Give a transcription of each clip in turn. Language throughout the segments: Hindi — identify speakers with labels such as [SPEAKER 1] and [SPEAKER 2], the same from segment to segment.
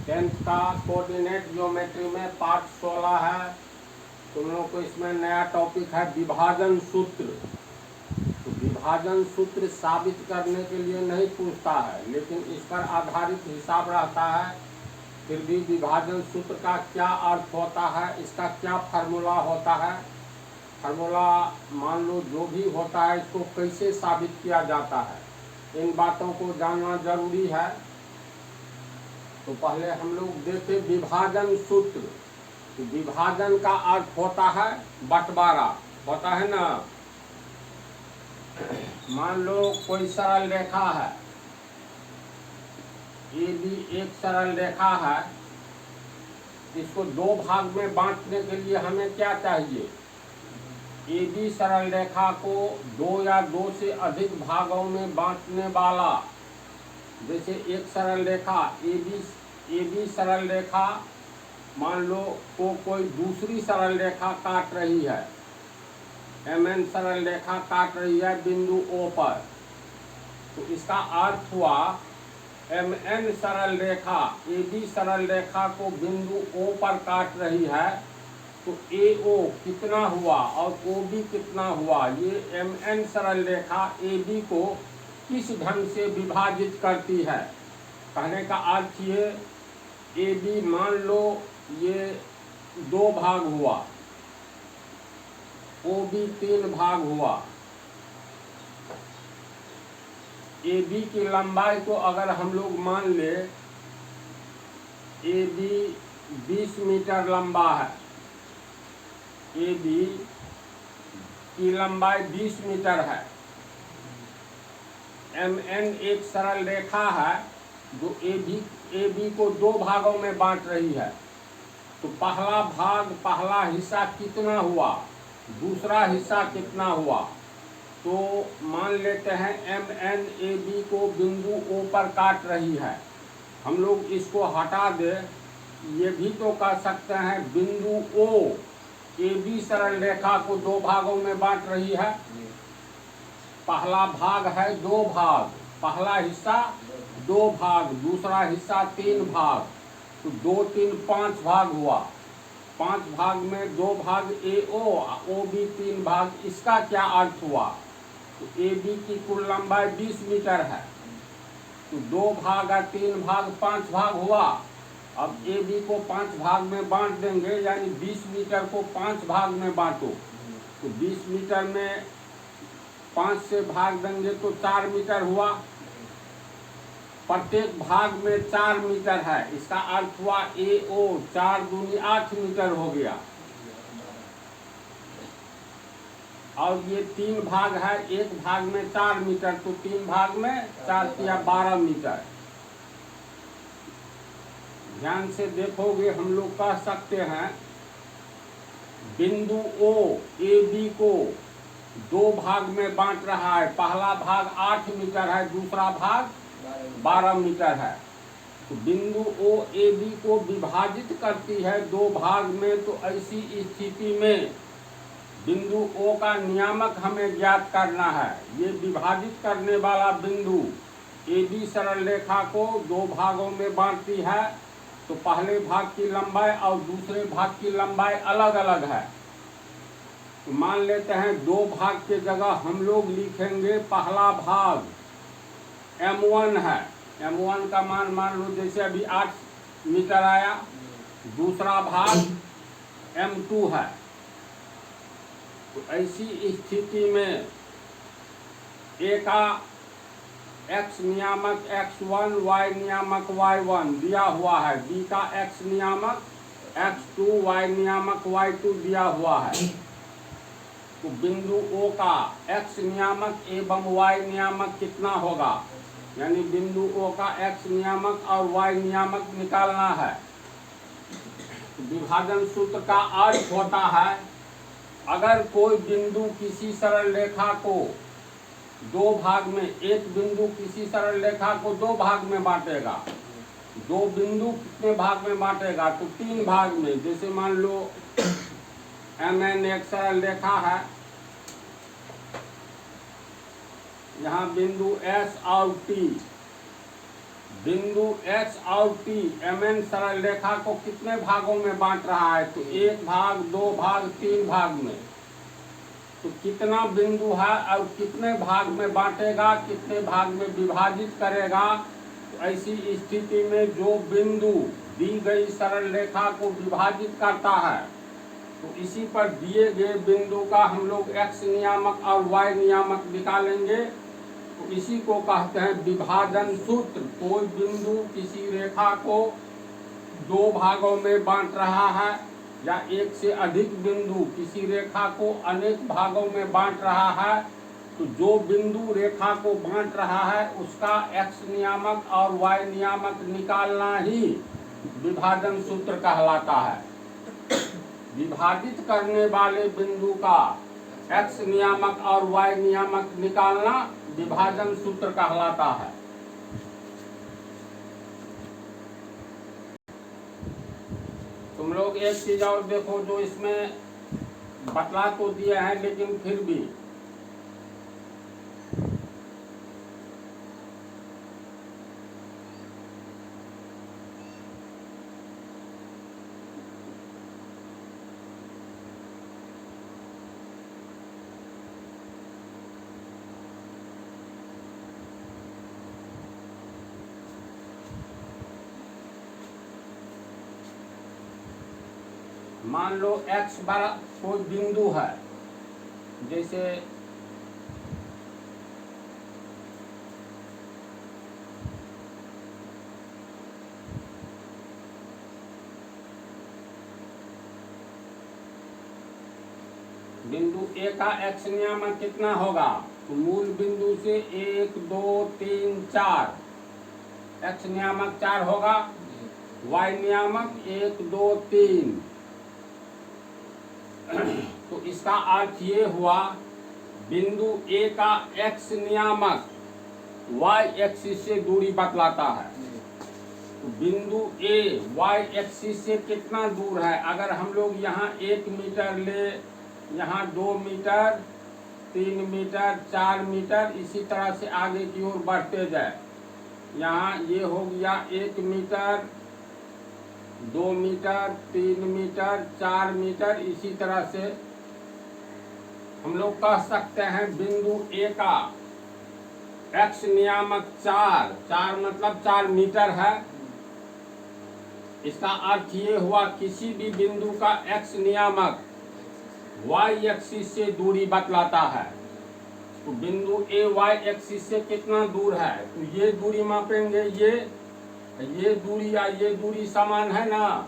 [SPEAKER 1] 10th का कोऑर्डिनेट ज्योमेट्री में पार्ट 16 है। तुम लोग को इसमें नया टॉपिक है विभाजन सूत्र। तो विभाजन सूत्र साबित करने के लिए नहीं पूछता है, लेकिन इस पर आधारित हिसाब रहता है। फिर भी विभाजन सूत्र का क्या अर्थ होता है, इसका क्या फार्मूला होता है, फार्मूला मान लो जो भी होता है, इसको कैसे साबित किया जाता है, इन बातों को जानना जरूरी है। तो पहले हम लोग देखें विभाजन सूत्र। तो विभाजन का अर्थ होता है बंटवारा, होता है ना। मान लो कोई सरल रेखा है, ये भी एक सरल रेखा है। इसको दो भाग में बांटने के लिए हमें क्या चाहिए? ए बी सरल रेखा को दो या दो से अधिक भागों में बांटने वाला, जैसे एक सरल रेखा ए बी सरल रेखा मान लो को कोई दूसरी सरल रेखा काट रही है, MN सरल रेखा काट रही है बिंदु O पर। तो इसका अर्थ हुआ MN सरल रेखा AB सरल रेखा को बिंदु O पर काट रही है, तो AO कितना हुआ और OB कितना हुआ। ये MN सरल रेखा AB को किस ढंग से विभाजित करती है, कहने का अर्थ ये AB मान लो ये 2 भाग हुआ, OB 3 भाग हुआ। AB की लंबाई को अगर हम लोग मान ले AB 20 मीटर लंबा है, AB की लंबाई 20 मीटर है। MN एक सरल रेखा है जो AB को 2 भागों में बांट रही है। तो पहला भाग, पहला हिस्सा कितना हुआ, दूसरा हिस्सा कितना हुआ। तो मान लेते हैं MN AB को बिंदु O पर काट रही है। हम लोग इसको हटा दे, ये भी तो कह सकते हैं बिंदु O AB सरल रेखा को 2 भागों में बांट रही है। पहला भाग है 2 भाग, पहला हिस्सा 2 भाग, दूसरा हिस्सा 3 भाग। तो 2 3 5 भाग हुआ। 5 भाग में 2 भाग AO, OB 3 भाग। इसका क्या अर्थ हुआ? तो AB की कुल लंबाई 20 मीटर है, तो 2 भाग या 3 भाग 5 भाग हुआ। अब AB को 5 भाग में बांट देंगे, यानी 20 मीटर को 5 भाग में बांटो। तो 20 मीटर में 5 से भाग देंगे तो 4 मीटर हुआ। प्रत्येक भाग में 4 मीटर है। इसका अर्थ हुआ AO 4 दूनी 8 मीटर हो गया। और ये 3 भाग है, एक भाग में 4 मीटर, तो 3 भाग में 4 या 12 मीटर। ध्यान से देखोगे हम लोग कह सकते हैं बिंदु O AB को 2 भाग में बांट रहा है। पहला भाग 8 मीटर है, दूसरा भाग 12 मीटर है। तो बिंदु O AB को विभाजित करती है 2 भाग में। तो ऐसी स्थिति में बिंदु O का नियामक हमें ज्ञात करना है। ये विभाजित करने वाला बिंदु AB सरल रेखा को 2 भागों में बांटती है। तो पहले भाग की लंबाई और दूसरे भाग की लंबाई अलग अलग है। तो मान लेते हैं 2 भाग के जगह हम लोग लिखेंगे पहला भाग M1 है। M1 का मान लो जैसे अभी 8 मीटर आया। दूसरा भाग M2 है। तो ऐसी स्थिति में A का X नियामक X1, Y नियामक Y1 दिया हुआ है, B का X नियामक X2, Y नियामक Y2 दिया हुआ है। तो बिंदु O का X नियामक एवं Y नियामक कितना होगा, यानी बिंदु O का X नियामक और Y नियामक निकालना है। तो विभाजन सूत्र का अर्थ होता है अगर कोई बिंदु किसी सरल रेखा को 2 भाग में, एक बिंदु किसी सरल रेखा को 2 भाग में बांटेगा। 2 बिंदु कितने भाग में बांटेगा? तो 3 भाग में। जैसे मान लो MN एक सरल रेखा है, यहाँ बिंदु S और T बिंदु H और T MN सरल रेखा को कितने भागों में बांट रहा है? तो 1 भाग, 2 भाग, 3 भाग में। तो कितना बिंदु है और कितने भाग में बांटेगा, कितने भाग में विभाजित करेगा? तो ऐसी स्थिति में जो बिंदु दी गई सरल रेखा को विभाजित करता है, तो इसी पर दिए गए बिंदु का हम लोग x नियामक और y नियामक निकालेंगे। तो इसी को कहते हैं विभाजन सूत्र। कोई बिंदु किसी रेखा को 2 भागों में बांट रहा है या एक से अधिक बिंदु किसी रेखा को अनेक भागों में बांट रहा है, तो जो बिंदु रेखा को बांट रहा है उसका x नियामक और y नियामक निकालना ही विभाजन सूत्र कहलाता है। विभाजित करने वाले बिंदु का x नियामक और y नियामक निकालना विभाजन सूत्र कहलाता है। तुम लोग एक चीज और देखो, जो इसमें बतला तो दिया है लेकिन फिर भी मान लो x बड़ा कोई बिंदु है, जैसे बिंदु A का x नियामक कितना होगा? तो मूल बिंदु से 1 2 3 4, x नियामक 4 होगा, y नियामक 1 2 3। तो इसका अर्थ ये हुआ बिंदु A का x नियामक y एक्सिस से दूरी बतलाता है। तो बिंदु A y एक्सिस से कितना दूर है? अगर हम लोग यहाँ 1 मीटर ले, यहाँ 2 मीटर, 3 मीटर, 4 मीटर, इसी तरह से आगे की ओर बढ़ते जाए, यहाँ ये हो गया 1 मीटर, 2 मीटर, 3 मीटर, 4 मीटर, इसी तरह से हम लोग कह सकते हैं बिंदु A का x नियामक 4 मतलब 4 मीटर है। इसका अर्थ ये हुआ किसी भी बिंदु का x नियामक y एक्सिस से दूरी बतलाता है। तो बिंदु A y एक्सिस से कितना दूर है? तो ये दूरी मापेंगे, ये दूरी या ये दूरी समान है ना,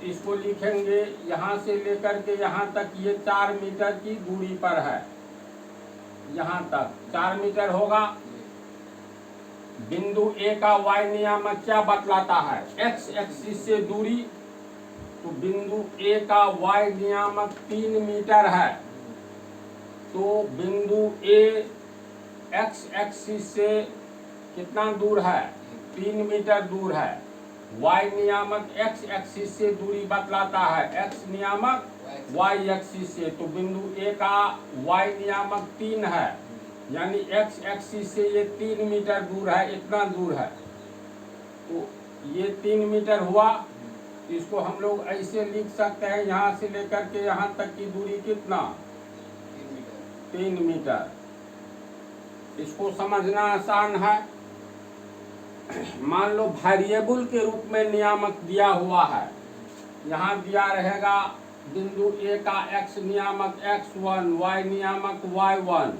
[SPEAKER 1] इसको लिखेंगे यहाँ से लेकर के यहाँ तक ये 4 मीटर की दूरी पर है, यहाँ तक 4 मीटर होगा। बिंदु A का y नियामक क्या बतलाता है? x एक्सिस से दूरी। तो बिंदु A का y नियामक 3 मीटर है। तो बिंदु A x एक्सिस से कितना दूर है? 3 मीटर दूर है। y नियामक x एक्सिस से दूरी बतलाता है, x नियामक y एक्सिस से। तो बिंदु A का y नियामक 3 है, यानी x एक्सिस से ये 3 मीटर दूर है, इतना दूर है। तो ये 3 मीटर हुआ। इसको हम लोग ऐसे लिख सकते हैं, यहाँ से लेकर के यहाँ तक की दूरी कितना? 3 मीटर। इसको समझना आसान है। मान लो वेरिएबल के रूप में नियामक दिया हुआ है, यहाँ दिया रहेगा बिंदु A का x नियामक x1, y नियामक y1।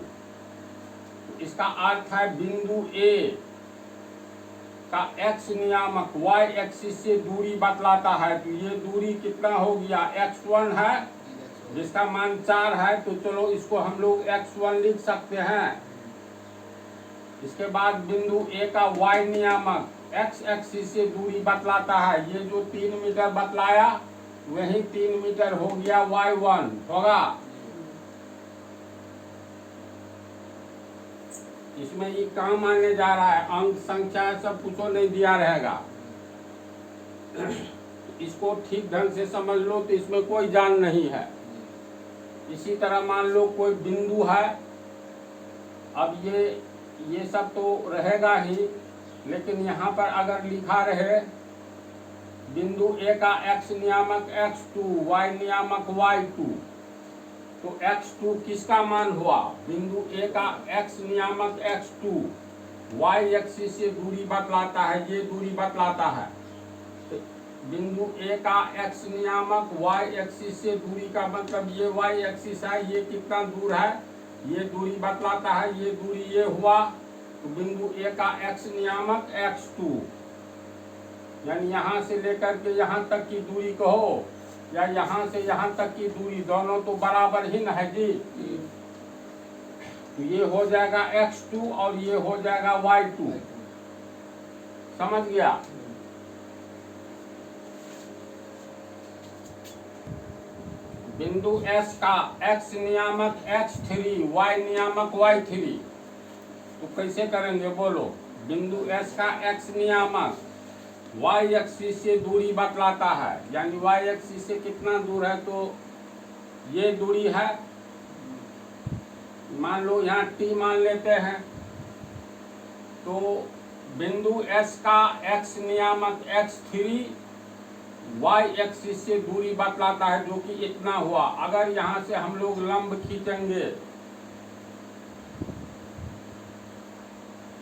[SPEAKER 1] इसका अर्थ है बिंदु A का x नियामक y एक्सिस से दूरी बतलाता है। तो ये दूरी कितना हो गया? x1 है, जिसका मान 4 है। तो चलो इसको हम लोग x1 लिख सकते हैं। इसके बाद बिंदु A का y नियामक x एक्सिस से दूरी बतलाता है। ये जो 3 मीटर बतलाया वही 3 मीटर हो गया, y1 होगा। इसमें ये काम आने जा रहा है, अंक संख्या सब कुछ नहीं दिया रहेगा। इसको ठीक ढंग से समझ लो तो इसमें कोई जान नहीं है। इसी तरह मान लो कोई बिंदु है, अब ये सब तो रहेगा ही। लेकिन यहाँ पर अगर लिखा रहे बिंदु ए का x नियामक x2, y नियामक y2, तो x2 किसका मान हुआ? बिंदु ए का x नियामक x2 y एक्सिस से दूरी बतलाता है, ये दूरी बतलाता है। तो बिंदु ए का x नियामक y एक्सिस से दूरी का मतलब ये y एक्सिस है, ये कितना दूर है, ये दूरी बतलाता है, ये दूरी ये हुआ। तो बिंदु ए का x नियामक x2, यानी यहाँ से लेकर के यहाँ तक की दूरी कहो या यहाँ से यहाँ तक की दूरी, दोनों तो बराबर ही न है जी। तो ये हो जाएगा x2 और ये हो जाएगा y2, समझ गया? बिंदु S का x नियामक x3, y नियामक y3, तो कैसे करेंगे बोलो? बिंदु S का x नियामक y एक्सिस से दूरी बतलाता है, यानी y एक्सिस से कितना दूर है, तो ये दूरी है, मान लो यहाँ t मान लेते हैं। तो बिंदु S का x नियामक x3 y एक्सिस से दूरी बतलाता है, जो कि इतना हुआ। अगर यहाँ से हम लोग लंब खींचेंगे,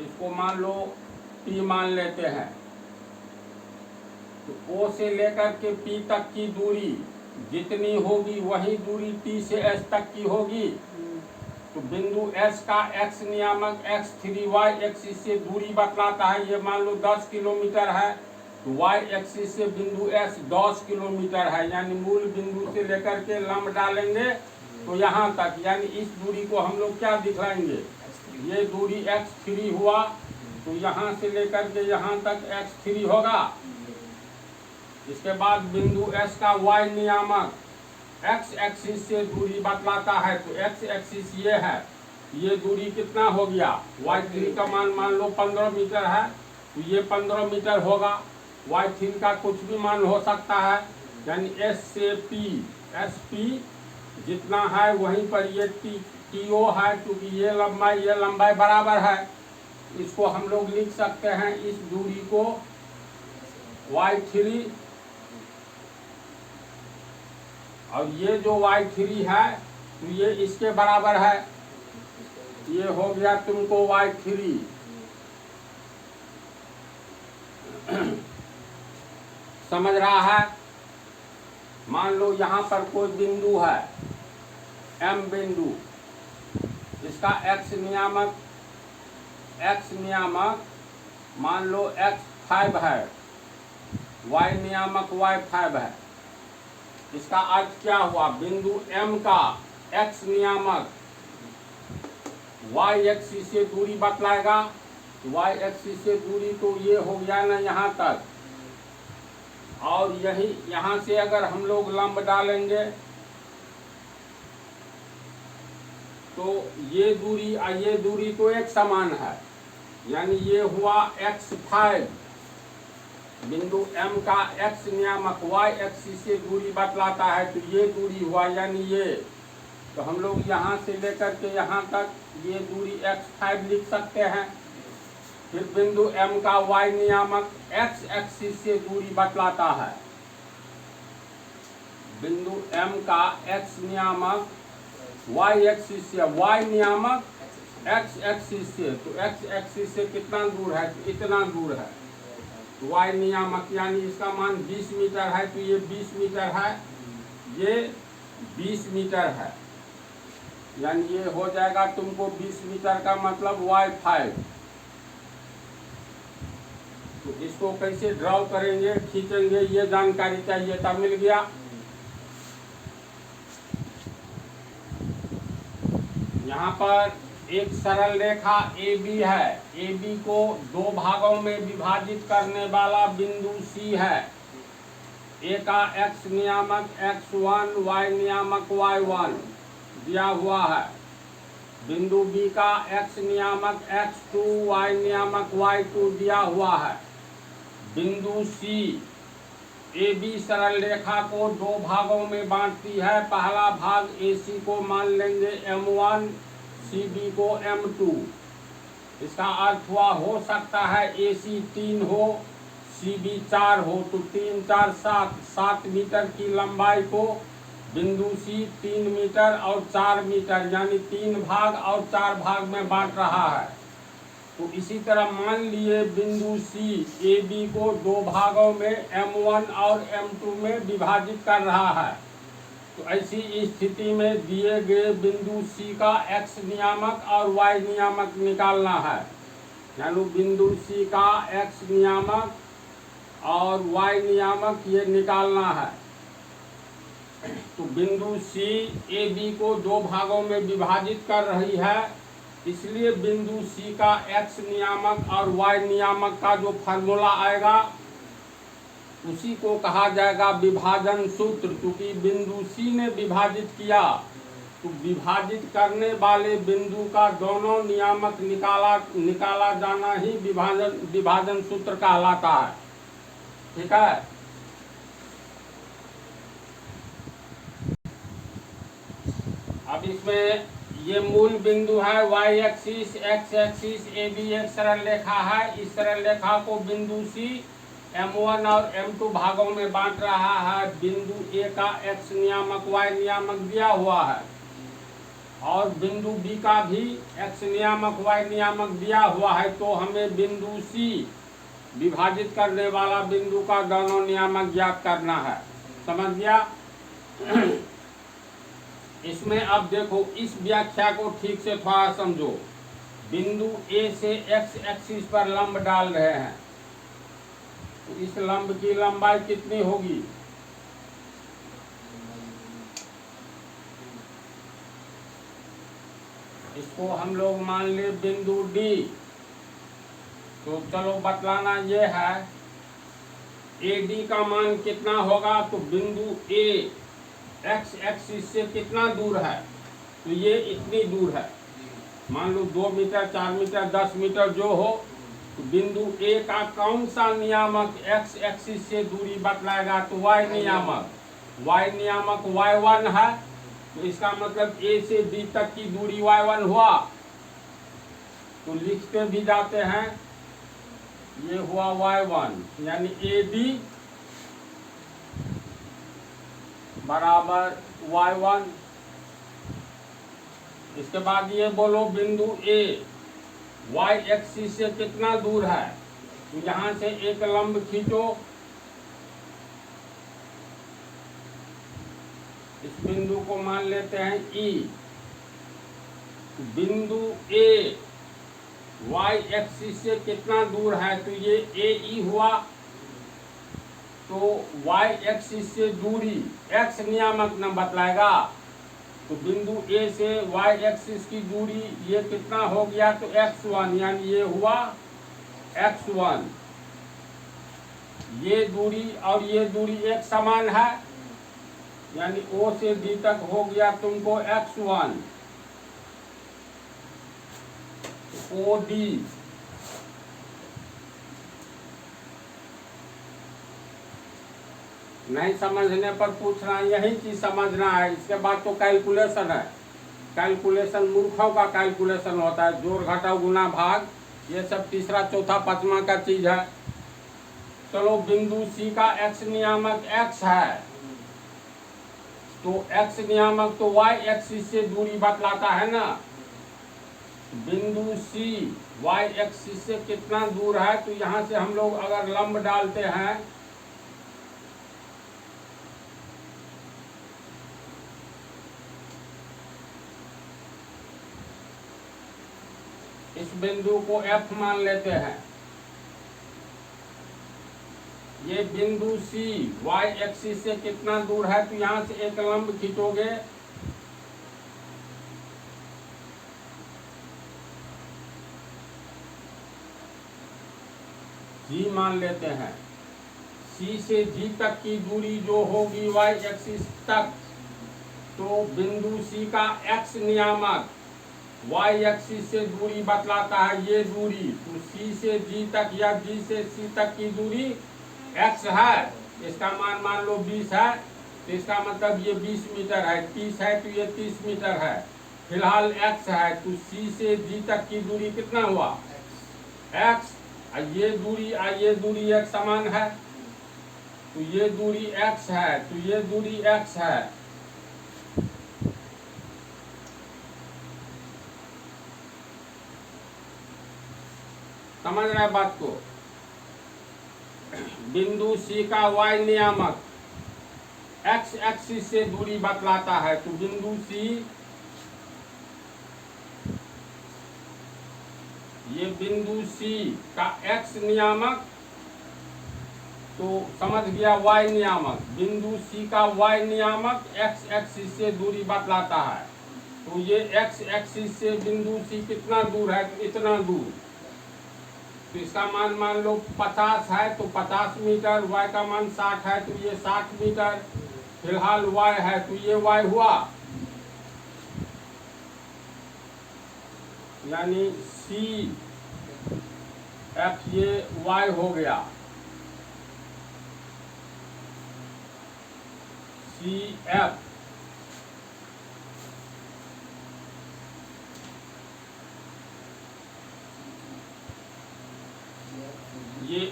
[SPEAKER 1] इसको मान लो t मान लेते हैं, तो O से लेकर के P तक की दूरी जितनी होगी वही दूरी T से S तक की होगी। तो बिंदु S का x नियामक x3 y एक्सिस से दूरी बतलाता है, ये मान लो 10 किलोमीटर है, तो y एक्सिस से बिंदु S 10 किलोमीटर है, यानी मूल बिंदु से लेकर के लंब डालेंगे तो यहाँ तक, यानी इस दूरी को हम लोग क्या दिखलाएंगे, ये दूरी x3 हुआ। तो यहाँ से लेकर के यहाँ तक x3 होगा। इसके बाद बिंदु S का y नियामक x एक्सिस से दूरी बतलाता है, तो x एक्सिस ये है, ये दूरी कितना हो गया, y3 का मान लो 15 मीटर है, तो ये 15 मीटर होगा। y3 का कुछ भी मान हो सकता है, यानी S से P, SP जितना है वहीं पर ये TO है, क्योंकि ये लंबाई बराबर है। इसको हम लोग लिख सकते हैं, इस दूरी को y3, और ये जो y3 है तो ये इसके बराबर है, ये हो गया तुमको y3। समझ रहा है? मान लो यहाँ पर कोई बिंदु है M बिंदु, इसका x नियामक मान लो x5 है, y नियामक y5 है। इसका अर्थ क्या हुआ, बिंदु M का x नियामक y एक्सिस से दूरी बतलाएगा, y एक्सिस से दूरी तो ये हो गया ना यहाँ तक, और यही यहाँ से अगर हम लोग लंब डालेंगे तो ये दूरी और ये दूरी तो एक समान है, यानी ये हुआ x5। बिंदु M का x नियामक y एक्सिस से दूरी बतलाता है, तो ये दूरी हुआ, यानी ये, तो हम लोग यहाँ से लेकर के यहाँ तक ये दूरी x5 लिख सकते हैं। फिर बिंदु M का y नियामक x एक्सिस से दूरी बतलाता है, बिंदु M का x नियामक y एक्सिस से, y नियामक x एक्सिस से, तो x एक्सिस से कितना दूर है, तो इतना दूर है। y नियामक यानी इसका मान 20 मीटर है, तो ये 20 मीटर है, ये 20 मीटर है, यानी ये हो जाएगा तुमको 20 मीटर का मतलब y5। तो इसको कैसे ड्रॉ करेंगे, खींचेंगे, ये जानकारी चाहिए था, मिल गया। यहाँ पर एक सरल रेखा AB है, AB को दो भागों में विभाजित करने वाला बिंदु C है। A का x नियामक x1, y नियामक y1 दिया हुआ है। बिंदु B का x नियामक x2, y नियामक y2 दिया हुआ है। बिंदु C AB सरल रेखा को दो भागों में बांटती है। पहला भाग AC को मान लेंगे M1, CB को M2। इसका अर्थ हुआ हो सकता है AC 3 हो, CB 4 हो, तो 3 4 7 7 मीटर की लंबाई को बिंदु C 3 मीटर और 4 मीटर यानी 3 भाग और 4 भाग में बांट रहा है। तो इसी तरह मान लिए बिंदु C AB को दो भागों में M1 और M2 में विभाजित कर रहा है। तो ऐसी स्थिति में दिए गए बिंदु C का X नियामक और Y नियामक निकालना है। यानी बिंदु C का X नियामक और Y नियामक ये निकालना है। तो बिंदु C AB को दो भागों में विभाजित कर रही है, इसलिए बिंदु C का X नियामक और Y नियामक का जो फार्मूला आएगा उसी को कहा जाएगा विभाजन सूत्र। क्योंकि बिंदु C ने विभाजित किया तो विभाजित करने वाले बिंदु का दोनों नियामक निकाला जाना ही विभाजन सूत्र कहलाता है। ठीक है। अब इसमें ये मूल बिंदु है Y axis, X axis, AB एक सरल रेखा है। इस सरल रेखा को बिंदु C M1 और M2 भागों में बांट रहा है। बिंदु A का X नियामक Y नियामक दिया हुआ है और बिंदु B का भी X नियामक Y नियामक दिया हुआ है। तो हमें बिंदु C विभाजित करने वाला बिंदु का दोनों नियामक ज्ञात करना है। समझ गया? इसमें अब देखो, इस व्याख्या को ठीक से थोड़ा समझो। बिंदु A से X एक्सिस पर लंब डाल रहे हैं, तो इस लंब की लंबाई कितनी होगी? इसको हम लोग मान ले बिंदु D। तो चलो बतलाना ये है AD का मान कितना होगा। तो बिंदु A X एक्सिस से कितना दूर है? तो ये इतनी दूर है। मान लो 2 मीटर, 4 मीटर, 10 मीटर जो हो। तो बिंदु A का कौन सा नियामक X एक्सिस से दूरी बतलाएगा? तो Y नियामक। Y नियामक Y1 है। तो इसका मतलब A से D तक की दूरी Y1 हुआ। तो लिखते भी जाते हैं, ये हुआ Y1 यानी AD बराबर Y1। इसके बाद ये बोलो बिंदु A Y एक्सिस से कितना दूर है? तो यहां से एक लंब खींचो। इस बिंदु को मान लेते हैं E। बिंदु A Y एक्सिस से कितना दूर है? तो ये AE हुआ। तो Y एक्सिस से दूरी X नियामक न बतलाएगा। तो बिंदु A से Y एक्सिस की दूरी ये कितना हो गया? तो X1 यानी ये हुआ X1। ये दूरी और ये दूरी एक समान है, यानी O से D तक हो गया तुमको X1। OD नहीं समझने पर पूछना, यही चीज समझना है। इसके बाद तो कैलकुलेशन है। कैलकुलेशन मूर्खों का कैलकुलेशन होता है, जोड़ घटाव गुना भाग, ये सब तीसरा चौथा पांचवा का चीज है। चलो बिंदु C का X नियामक X है, तो X नियामक तो Y एक्सिस से दूरी बतलाता है ना। बिंदु C Y एक्सिस से कितना दूर है? तो यहां से हम लोग अगर लंब डालते हैं, इस बिंदु को F मान लेते हैं। ये बिंदु C Y एक्सिस से कितना दूर है? तो यहां से एक लंब खींचोगे, G मान लेते हैं। C से G तक की दूरी जो होगी Y एक्सिस तक, तो बिंदु C का X नियामक Y एक्सिस से दूरी बतलाता है ये दूरी। तो C से G तक या G से C तक की दूरी X है, इसका मान लो 20 है। तो इसका मतलब ये 20 मीटर है। 30 है तो ये 30 मीटर है। फिलहाल x है, तो C से G तक की दूरी कितना हुआ x। ये दूरी ये दूरी एक समान है, तो ये दूरी x है, तो ये दूरी x है। समझ रहे हैं बात को। बिंदु C का y नियामक x एक्सिस से दूरी बतलाता है, तो बिंदु C, ये बिंदु C का x नियामक, तो समझ गया y नियामक। बिंदु C का y नियामक x एक्सिस से दूरी बतलाता है, तो ये x एक्सिस से बिंदु C कितना दूर है, तो इतना दूर। तो इसका मान लो 50 है, तो 50 मीटर। y का मान 60 है, तो ये 60 मीटर। फिलहाल y है, तो ये y हुआ, यानी C F ये y हो गया। C F ये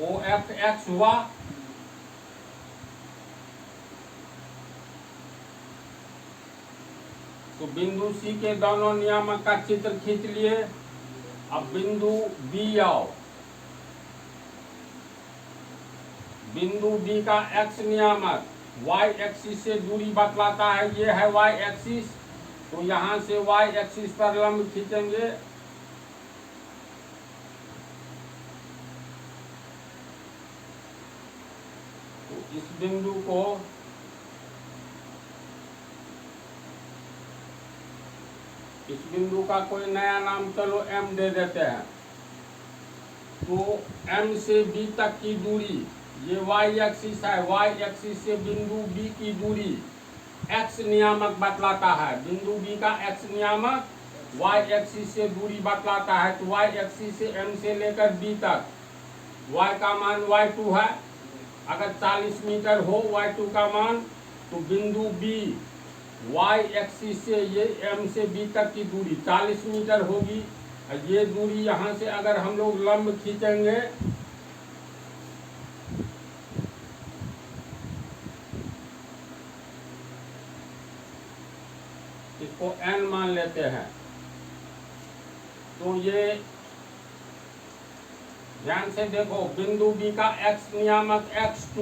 [SPEAKER 1] O F x हुआ, तो बिंदु C के दोनों नियामक का चित्र खींच लिए। अब बिंदु B आओ। बिंदु B का x नियामक y एक्सिस से दूरी बतलाता है, ये है y एक्सिस, तो यहां से y एक्सिस पर लंब खींचेंगे। तो इस बिंदु को इस बिंदु का कोई नया नाम चलो M दे देते हैं। तो M से B तक की दूरी, ये y एक्सिस है, y एक्सिस से बिंदु B की दूरी x नियामक बतलाता है। बिंदु B का x नियामक y एक्सिस से दूरी बतलाता है, तो y एक्सिस से M से लेकर B तक y का मान y2 है। अगर 40 मीटर हो y2 का मान, तो बिंदु B y एक्सिस से ये M से B तक की दूरी 40 मीटर होगी। ये दूरी यहाँ से अगर हम लोग लंब खींचेंगे, इसको n मान लेते हैं, तो ये ध्यान से देखो, बिंदु B का x नियामक x2,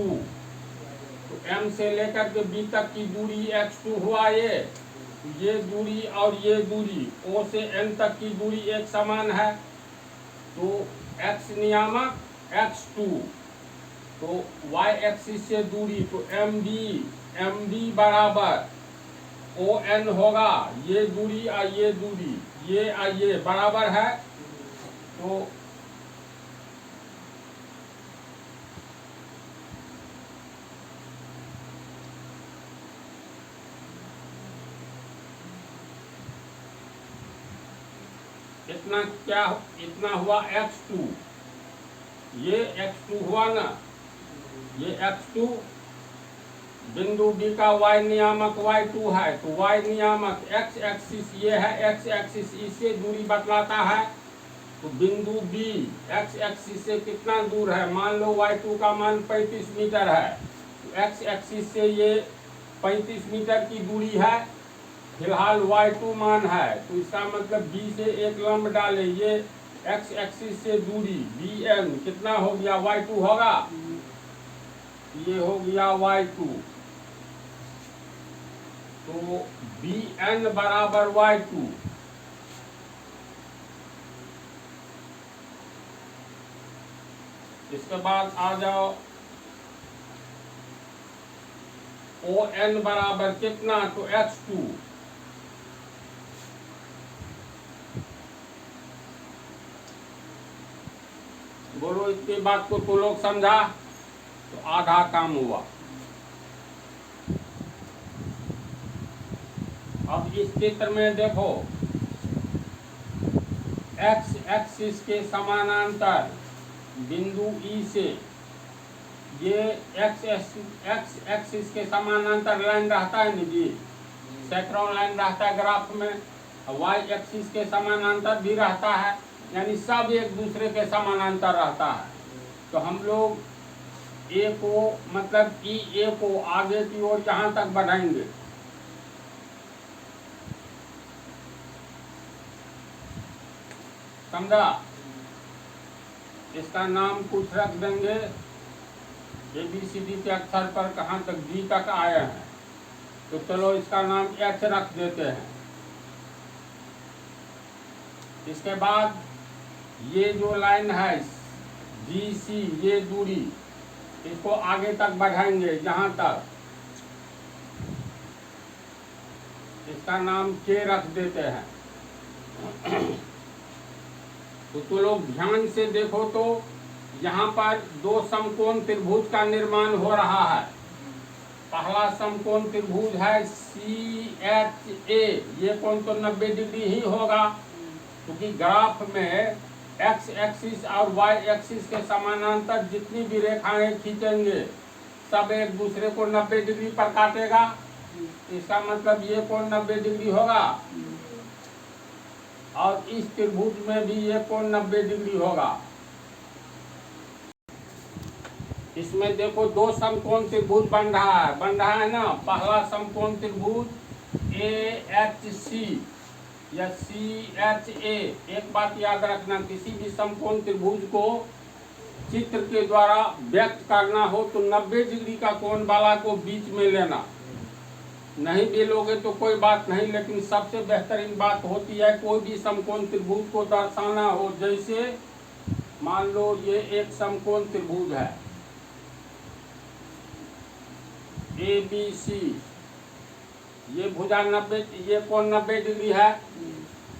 [SPEAKER 1] तो M से लेकर के B तक की दूरी x2 हुआ। ये दूरी और ये दूरी O से N तक की दूरी एक समान है, तो x नियामक x2, तो y एक्सिस से दूरी, तो MB बराबर ON होगा। ये दूरी और ये दूरी, ये बराबर है, तो इतना हुआ x2, ये x2 हुआ ना, ये x2। बिंदु B का y नियामक y2 है, तो y नियामक x एक्सिस ये है, x एक्सिस इससे दूरी बतलाता है। तो बिंदु B x एक्सिस से कितना दूर है, मान लो y2 का मान 35 मीटर है, तो x एक्सिस से ये 35 मीटर की दूरी है। फिलहाल y2 मान है, तो इसका मतलब B से एक लंब डाले, ये x एक्सिस से दूरी BN कितना हो गया, y2 होगा, ये हो गया y2, तो BN बराबर y2। इसके बाद आ जाओ ON बराबर कितना, तो x2। बोलो इतनी बात को तो लोग समझा, तो आधा काम हुआ। अब इस चित्र में देखो, x एक्सिस के समानांतर बिंदु E से ये x एक्सिस के समानांतर लाइन रहता है ना जी, सैकड़ों लाइन रहता है ग्राफ में, वाई एक्सिस के समानांतर भी रहता है, यानी सब एक दूसरे के समानांतर रहता है। तो हम लोग ए को मतलब ई ए को आगे की ओर जहाँ तक बढ़ाएंगे, समझा? इसका नाम कुछ रख देंगे, ABCD के अक्षर पर कहाँ तक D तक आए हैं, तो चलो इसका नाम H रख देते हैं। इसके बाद ये जो लाइन है GC, ये दूरी, इसको आगे तक बढ़ाएंगे जहाँ तक, इसका नाम K रख देते हैं। तो लोग ध्यान से देखो तो यहाँ पर दो समकोण त्रिभुज का निर्माण हो रहा है। पहला समकोण त्रिभुज है CHA, ये कोण तो 90 डिग्री ही होगा, क्योंकि ग्राफ में एक्स एक्सिस और वाई एक्सिस के समानांतर जितनी भी रेखाएं खींचेंगे सब एक दूसरे को 90 डिग्री पर काटेगा। इसका मतलब ये कोण 90 डिग्री होगा और इस त्रिभुज में भी ये कोण 90 डिग्री होगा। इसमें देखो दो समकोण त्रिभुज बन रहा है ना। पहला समकोण त्रिभुज AHC या CHA। एक बात याद रखना, किसी भी समकोण त्रिभुज को चित्र के द्वारा व्यक्त करना हो तो 90 डिग्री का कोण वाला को बीच में लेना। नहीं भी लोगे तो कोई बात नहीं, लेकिन सबसे बेहतरीन बात होती है कोई भी समकोण त्रिभुज को दर्शाना हो। जैसे मान लो ये एक समकोण त्रिभुज है ABC, ये भुजा 90, ये कोण 90 डिग्री है।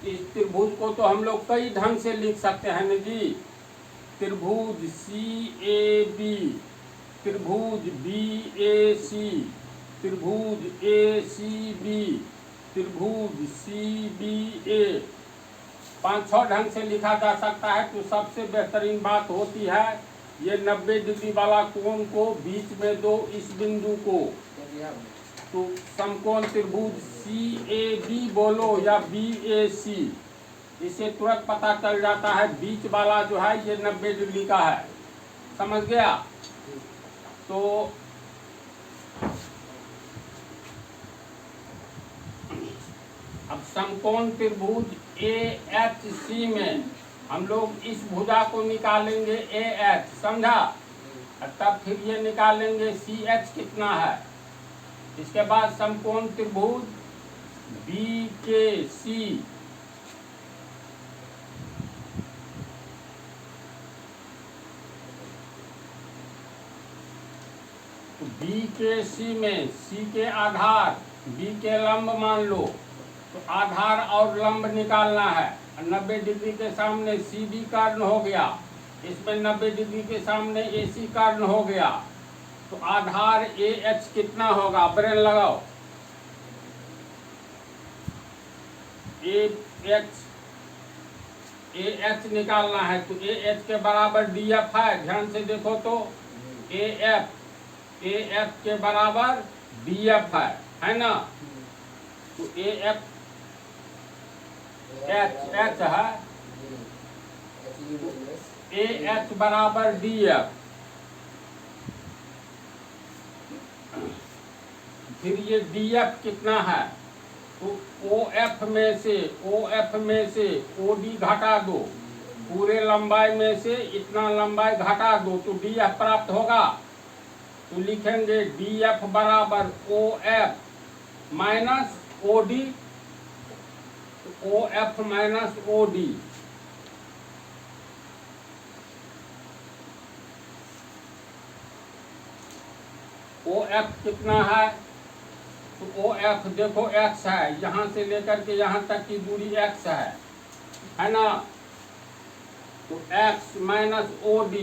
[SPEAKER 1] इस त्रिभुज को तो हम लोग कई ढंग से लिख सकते हैं ना जी। त्रिभुज CAB, त्रिभुज BAC, त्रिभुज ACB, त्रिभुज CBA, 5-6 ढंग से लिखा जा सकता है। तो सबसे बेहतरीन बात होती है ये 90 डिग्री वाला कोण को बीच में दो इस बिंदु को, तो समकोण त्रिभुज CAB बोलो या BAC, इसे तुरंत पता चल जाता है बीच वाला जो है ये 90 डिग्री का है। समझ गया? तो अब समकोण त्रिभुज AHC में हम लोग इस भुजा को निकालेंगे AH, समझा? तब फिर ये निकालेंगे CH कितना है। इसके बाद समकोण त्रिभुज BKC, तो BKC में C के आधार, B के लंब मान लो, तो आधार और लंब निकालना है। 90 डिग्री के सामने CD कर्ण हो गया, इसमें 90 डिग्री के सामने AC कर्ण हो गया, तो आधार AH कितना होगा? ब्रेन लगाओ। AH निकालना है, तो AH के बराबर DF है। ध्यान से देखो तो AF के बराबर DF है ना। तो AF H है, AH बराबर DF। फिर ये DF कितना है? तो OF में से OD घटा दो, पूरे लंबाई में से इतना लंबाई घटा दो तो DF प्राप्त होगा। तो लिखेंगे DF बराबर OF minus OD, OF minus OD। OF कितना है? तो OF देखो x है, यहाँ से लेकर के यहाँ तक की दूरी x है ना। तो x माइनस OD,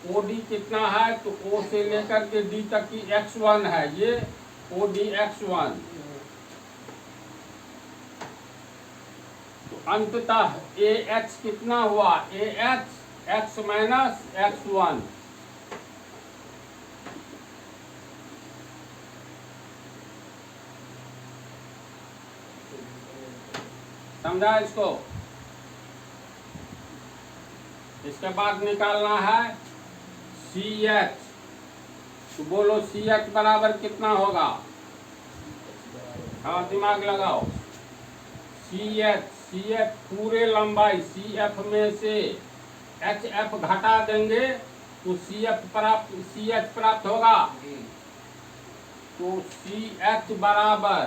[SPEAKER 1] OD कितना है? तो O से लेकर के D तक की x1 है, ये OD x1। तो अंततः AH कितना हुआ? AH x minus x1। समझा इसको। इसके बाद निकालना है CH। तो बोलो CH बराबर कितना होगा? हाँ दिमाग लगाओ। CH पूरे लंबाई CF में से HF घटा देंगे तो CH प्राप्त होगा। तो CH बराबर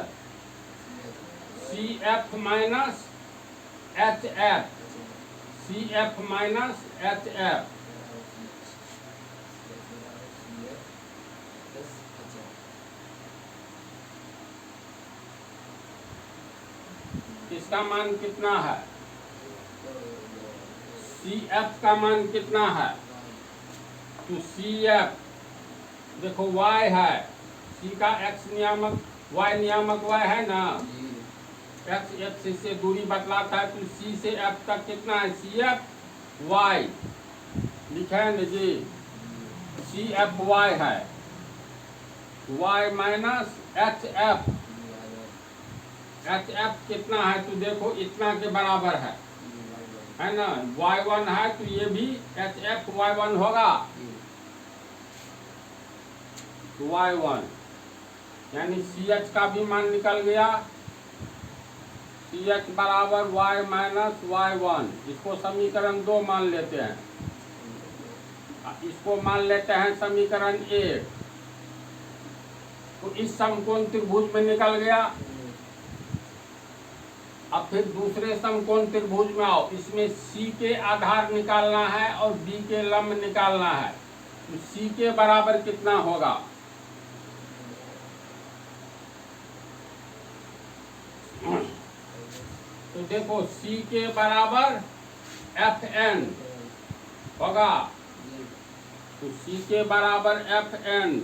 [SPEAKER 1] CF minus HF, CF minus HF। इसका मान कितना है? CF का मान कितना है? तो CF देखो Y है, C का X नियामक Y नियामक Y है ना, X से दूरी बतलाता है। तो C से F तक कितना है? CF Y लिखा है ना जी, CF Y है। Y माइनस HF, HF कितना है? तो देखो इतना के बराबर है ना, Y1 है तो ये भी HF Y1 होगा। Y1 यानी CH का भी मान निकल गया। CH बराबर Y माइनस Y1। इसको समीकरण 2 मान लेते हैं, इसको मान लेते हैं समीकरण 1। तो इस समकोण त्रिभुज में निकल गया। अब फिर दूसरे समकोण त्रिभुज में आओ। इसमें C के आधार निकालना है और B के लंब निकालना है। तो C के बराबर कितना होगा? तो देखो C के बराबर FN होगा। तो C के बराबर FN,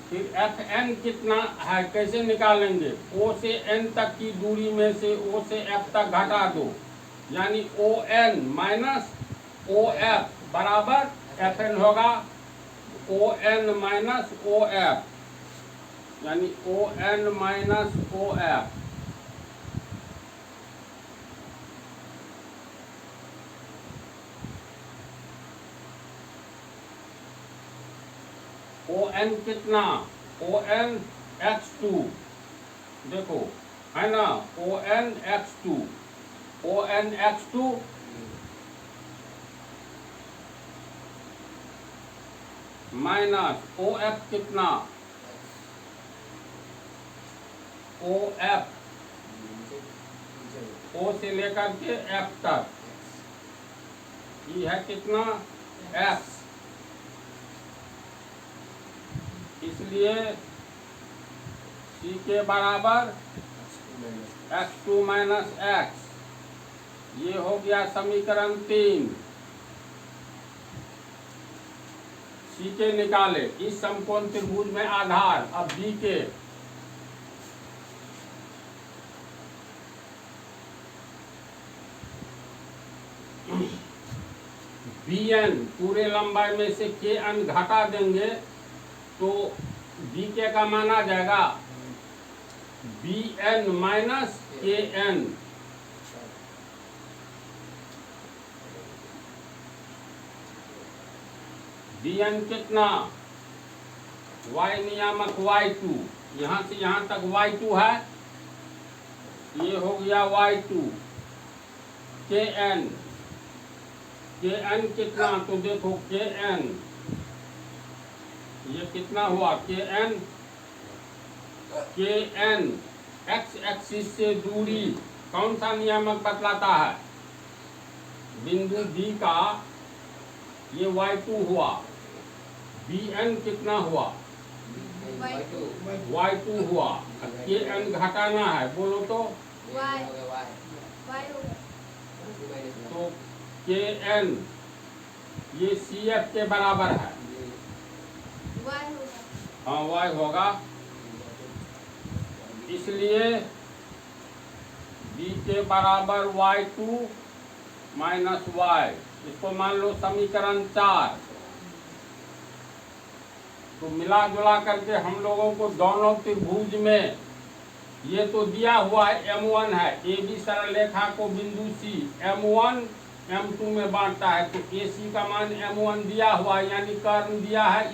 [SPEAKER 1] फिर FN कितना है कैसे निकालेंगे? O से N तक की दूरी में से O से F तक घटा दो, यानी ON माइनस OF बराबर FN होगा। ON माइनस OF यानी ON माइनस OF। ON कितना? ON X2 देखो है ना, ON X2, ON X2 minus OF कितना? OF O से लेकर के F तक, ये है कितना? F। इसलिए C के बराबर X2 माइनस X। ये हो गया समीकरण 3। C के निकाले इस समकोण त्रिभुज में आधार। अब B के, BN पूरे लंबाई में से KN घटा देंगे तो BK का मान आ जाएगा BN माइनस KN। BN कितना? Y नियामक Y2, यहाँ से यहाँ तक Y2 है, ये हो गया Y2। KN कितना? तो देखो KN ये कितना हुआ? KN X एक्सिस से दूरी कौन सा नियामक बतलाता है? बिंदु D का ये Y2 हुआ। BN कितना हुआ? Y2 हुआ। KN घटाना है, बोलो तो तो KN ये CF के बराबर है। हाँ Y होगा। इसलिए B के बराबर Y2 माइनस Y। इसको मान लो समीकरण 4। तो मिला जुला करके हम लोगों को दोनों त्रिभुज में ये तो दिया हुआ है M1 है, ए बी सरल रेखा को बिंदु सी M1 M2 में बांटता है, तो AC का मान M1 दिया हुआ है, यानी कर्ण दिया है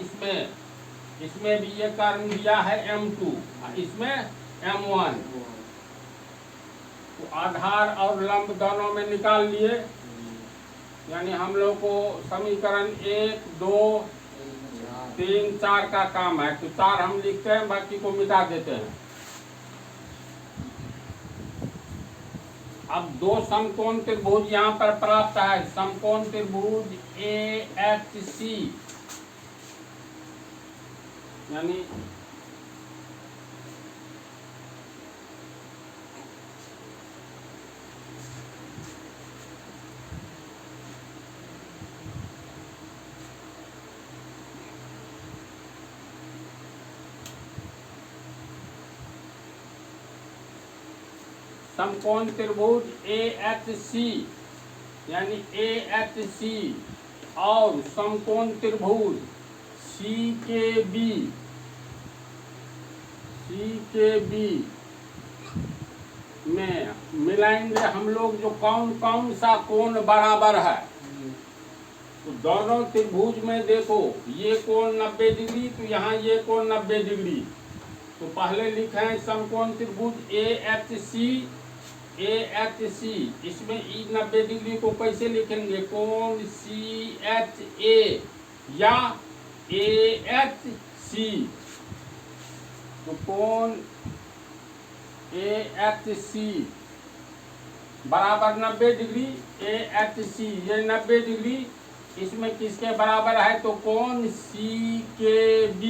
[SPEAKER 1] इसमें भी ये कर्ण दिया है M2, इसमें M1। तो आधार और लंब दोनों में निकाल लिए, यानी हम लोग को समीकरण 1 2 3 4 का काम है। तो 4 हम लिखते हैं, बाकी को मिटा देते हैं। अब दो समकोण त्रिभुज यहाँ पर प्राप्त है। समकोण त्रिभुज AHC, यानी समकोण त्रिभुज AHC, यानी AHC और समकोण त्रिभुज CKB में मिलाएंगे हम लोग जो कौन कौन सा कोण बराबर है। तो दोनों त्रिभुज में देखो, ये कोण 90 डिग्री, तो यहाँ ये कोण 90 डिग्री। तो पहले लिखें समकोण त्रिभुज AHC, इसमें ई 90 डिग्री को कैसे लिखेंगे? कोण CHA या AHC। तो कोण AHC बराबर 90 डिग्री, AHC ये 90 डिग्री, इसमें किसके बराबर है? तो कोण CKB,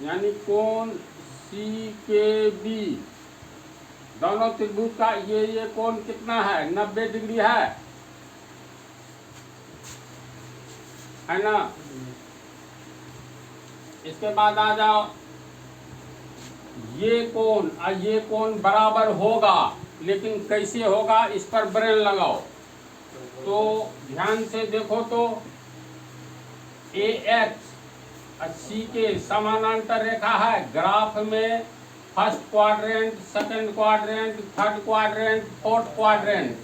[SPEAKER 1] यानी कोण CKB दोनों त्रिभुज का ये कोण कितना है? 90 डिग्री है ना। इसके बाद आ जाओ, ये कोण बराबर होगा, लेकिन कैसे होगा इस पर ब्रेन लगाओ। तो ध्यान से देखो, तो AH C के समानांतर रेखा है। ग्राफ में first quadrant, second quadrant, third quadrant, fourth quadrant,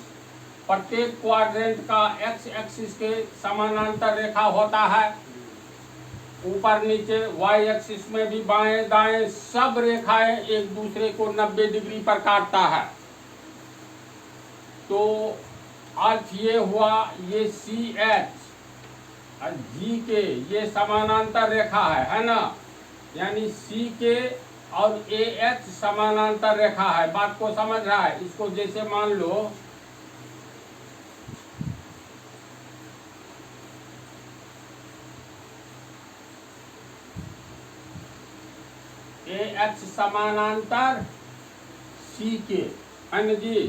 [SPEAKER 1] प्रत्येक क्वाड्रेंट का एक्स एक्सिस के समानांतर रेखा होता है। ऊपर नीचे वाई एक्सिस में भी बाएं दाएं सब रेखाएं एक दूसरे को 90 डिग्री पर काटता है। तो अर्थ ये हुआ, ये CH और G के ये समानांतर रेखा है ना, यानी C के और AH समानांतर रेखा है। बात को समझ रहा है? इसको जैसे मान लो AH समानांतर C के, है ना जी।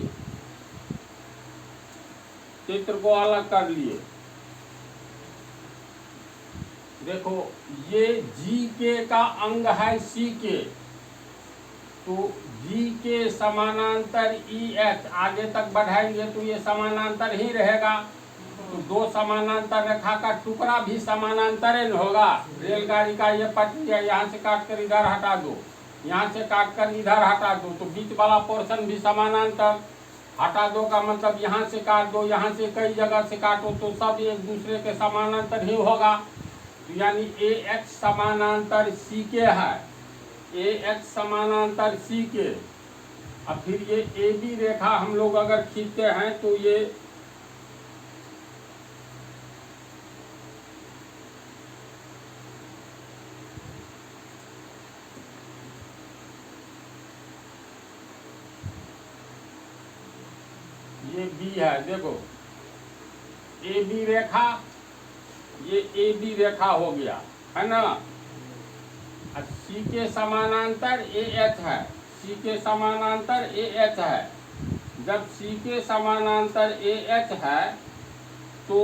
[SPEAKER 1] चित्र को अलग कर लिए। देखो, ये GK का अंग है C के, तो G के समानांतर EH आगे तक बढ़ाएंगे तो ये समानांतर ही रहेगा। तो दो समानांतर रेखा का टुकड़ा भी समानांतर होगा। रेलगाड़ी का ये पटरी है, यहाँ से काट कर इधर हटा दो, यहाँ से काट कर इधर हटा दो, तो बीच वाला पोर्शन भी समानांतर। हटा दो का मतलब यहाँ से काट दो, यहाँ से कई जगह से काटो, तो सब एक दूसरे के समानांतर ही होगा। तो यानी AH समानांतर C के है, AH समानांतर C के। अब फिर ये AB रेखा हम लोग अगर खींचते हैं तो ये B है। देखो, AB रेखा, ये AB रेखा हो गया, है ना। C के समानांतर AH है, C के समानांतर AH है। जब C के समानांतर AH है तो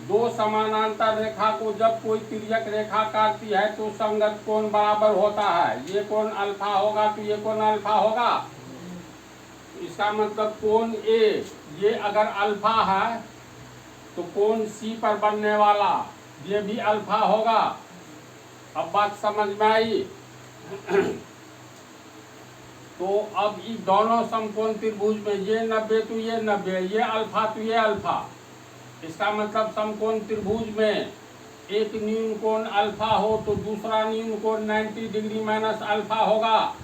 [SPEAKER 1] दो समानांतर रेखा को जब कोई तिर्यक रेखा काटती है तो संगत कोण बराबर होता है। ये कोण अल्फा होगा तो ये कोण अल्फा होगा। इसका मतलब कोण A ये अगर अल्फा है तो कोण C पर बनने वाला ये भी अल्फा होगा। अब बात समझ में आई? तो अब ये दोनों समकोण त्रिभुज में ये 90 तो ये 90, ये अल्फा तो ये अल्फा। इसका मतलब समकोण त्रिभुज में एक न्यून कोण अल्फा हो तो दूसरा न्यून कोण 90 डिग्री माइनस अल्फा होगा।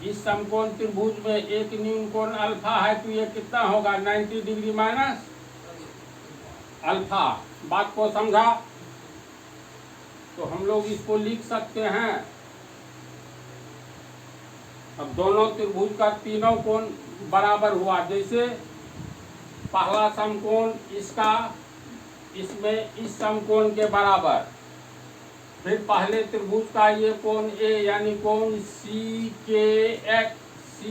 [SPEAKER 1] इस समकोण त्रिभुज में एक न्यून कोण अल्फा है तो ये कितना होगा, 90 डिग्री माइनस अल्फा। बात को समझा? तो हम लोग इसको लिख सकते हैं। अब दोनों त्रिभुज का तीनों कोण बराबर हुआ। जैसे पहला समकोण इसका इसमें इस समकोण के बराबर, फिर पहले त्रिभुज का ये कोण ए यानी कोण सी के एक्स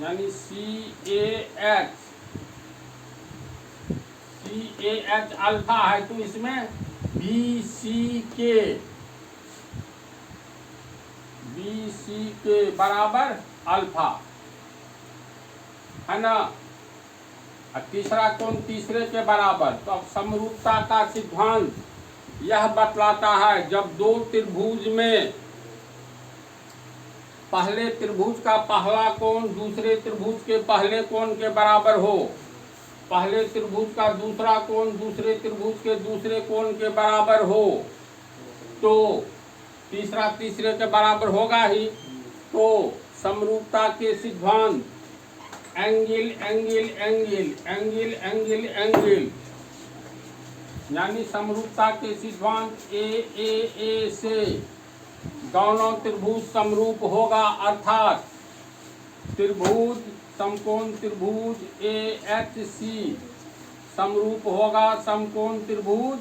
[SPEAKER 1] यानी सी ए एक्स अल्फा है तो इसमें बी सी के बराबर अल्फा है ना। तीसरा कोण तीसरे के बराबर। तो अब समरूपता का सिद्धांत यह बतलाता है, जब दो त्रिभुज में पहले त्रिभुज का पहला कोण दूसरे त्रिभुज के पहले कोण के बराबर हो, पहले त्रिभुज का दूसरा कोण दूसरे त्रिभुज के दूसरे कोण के बराबर हो, तो तीसरा तीसरे के बराबर होगा ही। तो समरूपता के सिद्धांत एंगल यानी समरूपता के सिद्धांत ए से दोनों त्रिभुज समरूप होगा, अर्थात त्रिभुज समकोण त्रिभुज ए एच सी समरूप होगा समकोण त्रिभुज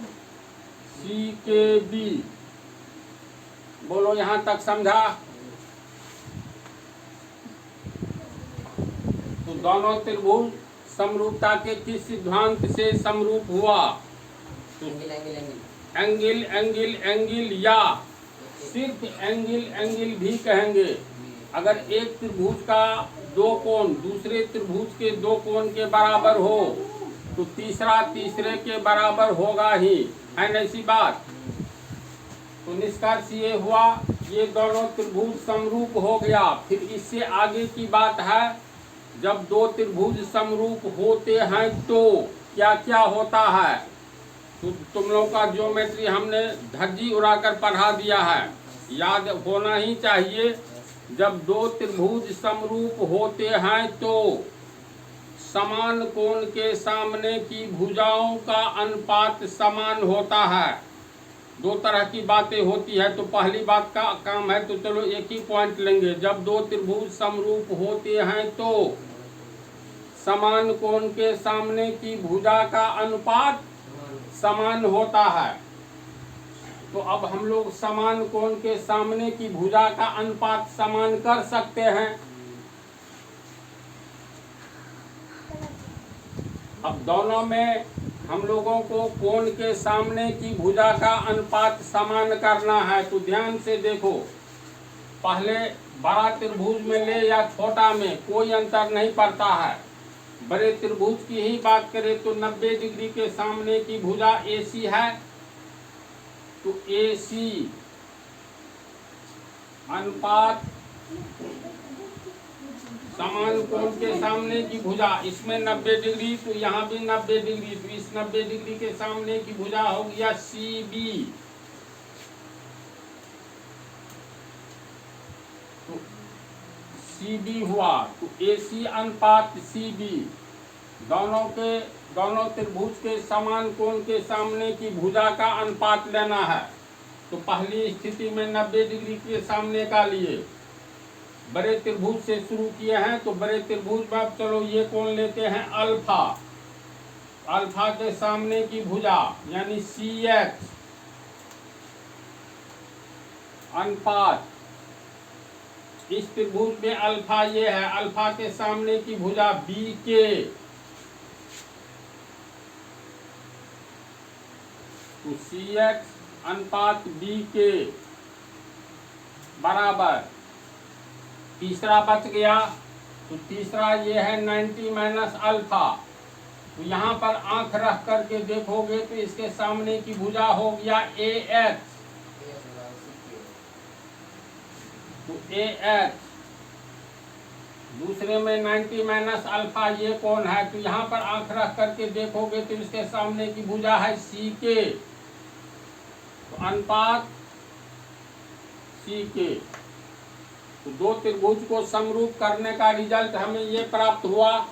[SPEAKER 1] सी के बी। बोलो यहाँ तक समझा? तो दोनों त्रिभुज समरूपता के किस सिद्धांत से समरूप हुआ? तो एंगल या सिर्फ एंगल भी कहेंगे। अगर एक त्रिभुज का दो कोण दूसरे त्रिभुज के दो कोण के बराबर हो तो तीसरा तीसरे के बराबर होगा ही, है ना ऐसी बात। तो निष्कर्ष ये हुआ, ये दोनों त्रिभुज समरूप हो गया। फिर इससे आगे की बात है, जब दो त्रिभुज समरूप होते हैं तो क्या क्या होता है। तो तुम लोग का ज्योमेट्री हमने धज्जी उड़ाकर पढ़ा दिया है, याद होना ही चाहिए। जब दो त्रिभुज समरूप होते हैं तो समान कोण के सामने की भुजाओं का अनुपात समान होता है। दो तरह की बातें होती है, तो पहली बात का काम है, तो चलो एक ही पॉइंट लेंगे। जब दो त्रिभुज समरूप होते हैं तो समान कोण के सामने की भुजा का अनुपात समान होता है। तो अब हम लोग समान कोण के सामने की भुजा का अनुपात समान कर सकते हैं। अब दोनों में हम लोगों को कोण के सामने की भुजा का अनुपात समान करना है। तो ध्यान से देखो, पहले बड़ा त्रिभुज में ले या छोटा में कोई अंतर नहीं पड़ता है। बड़े त्रिभुज की ही बात करें तो 90 डिग्री के सामने की भुजा AC है, तो AC अनुपात समान कोण के सामने की भुजा, इसमें 90 डिग्री तो यहाँ भी 90 डिग्री, तो इस 90 डिग्री के सामने की भुजा हो गया CB। तो CB हुआ, तो AC अनुपात CB दोनों त्रिभुज के समान कोण के सामने की भुजा का अनुपात लेना है। तो पहली स्थिति में 90 डिग्री के सामने का लिए बड़े त्रिभुज से शुरू किए हैं, तो बड़े त्रिभुज में अब चलो ये कोण लेते हैं अल्फा। अल्फा के सामने की भुजा यानी CX अनुपात, इस त्रिभुज में अल्फा ये है, अल्फा के सामने की भुजा BK, तो CX अनुपात BK बराबर, तीसरा बच गया, तो तीसरा ये है 90 माइनस अल्फा। तो यहाँ पर आंख रख करके देखोगे तो इसके सामने की भुजा हो गया AX, तो ए एच, दूसरे में 90 माइनस अल्फा, ये कौन है? तो यहाँ पर आंख रख करके देखोगे तो इसके सामने की भुजा है सी के, तो अनुपात सी के। तो दो त्रिभुज को समरूप करने का रिजल्ट हमें ये प्राप्त हुआ।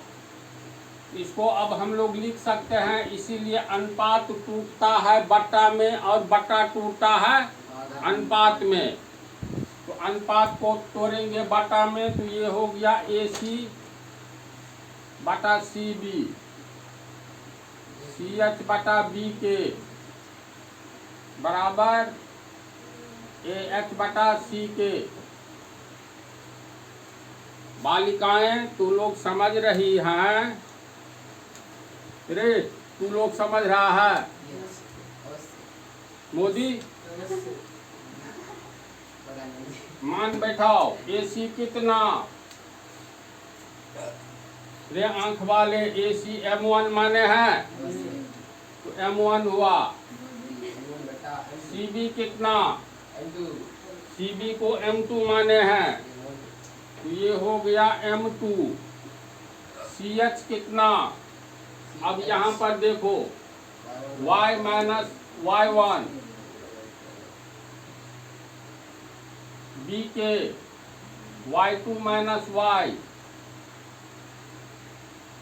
[SPEAKER 1] इसको अब हम लोग लिख सकते हैं, इसीलिए अनुपात टूटता है बट्टा में और बट्टा टूटता है अनुपात में। तो अनुपात को तोड़ेंगे बटा में, तो ये हो गया ए सी बटा सी बी, सी एच बटा बी के बराबर ए एच बटा सी के। बालिकाएं तू लोग समझ रही हैं रे? तू लोग समझ रहा है मोदी? मान बैठाओ। एसी कितना रे आंख वाले? एसी M1 माने हैं, तो M1 हुआ। सीबी कितना? सीबी को M2 माने हैं, तो ये हो गया M2। CH कितना? अब यहाँ पर देखो Y माइनस Y1, बी के Y2 माइनस Y।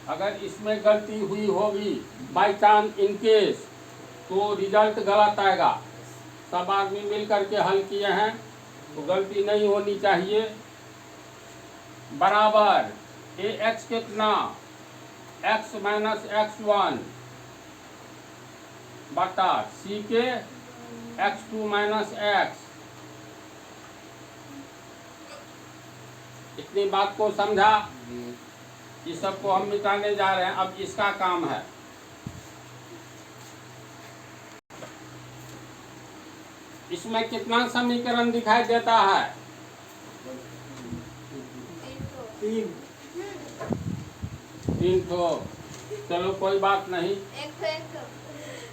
[SPEAKER 1] अगर इसमें गलती हुई होगी बाई चांस इन केस, तो रिजल्ट गलत आएगा। सब आदमी मिल करके हल किए हैं, तो गलती नहीं होनी चाहिए। बराबर ए एक्स कितना? x माइनस x1 बटा सी के x2 माइनस x। इतनी बात को समझा? इस सब को हम मिटाने जा रहे हैं। अब इसका काम है, इसमें कितना समीकरण दिखाई देता है? 3 तो चलो कोई बात नहीं।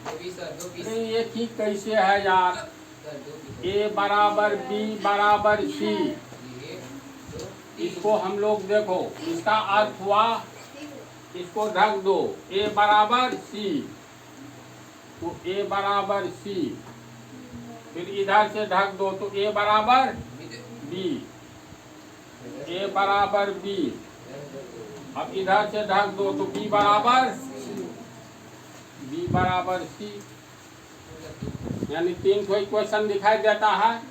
[SPEAKER 1] नहीं, ये ठीक कैसे है यार? ए बराबर बी बराबर सी, इसको हम लोग देखो, इसका अर्थ हुआ, इसको ढक दो। ए बराबर सी, तो ए बराबर सी, फिर इधर से ढक दो, तो ए बराबर बी, ए बराबर बी। अब इधर से ढक दो, तो बी बराबर सी। यानी 3 कोई क्वेश्चन दिखाई देता है।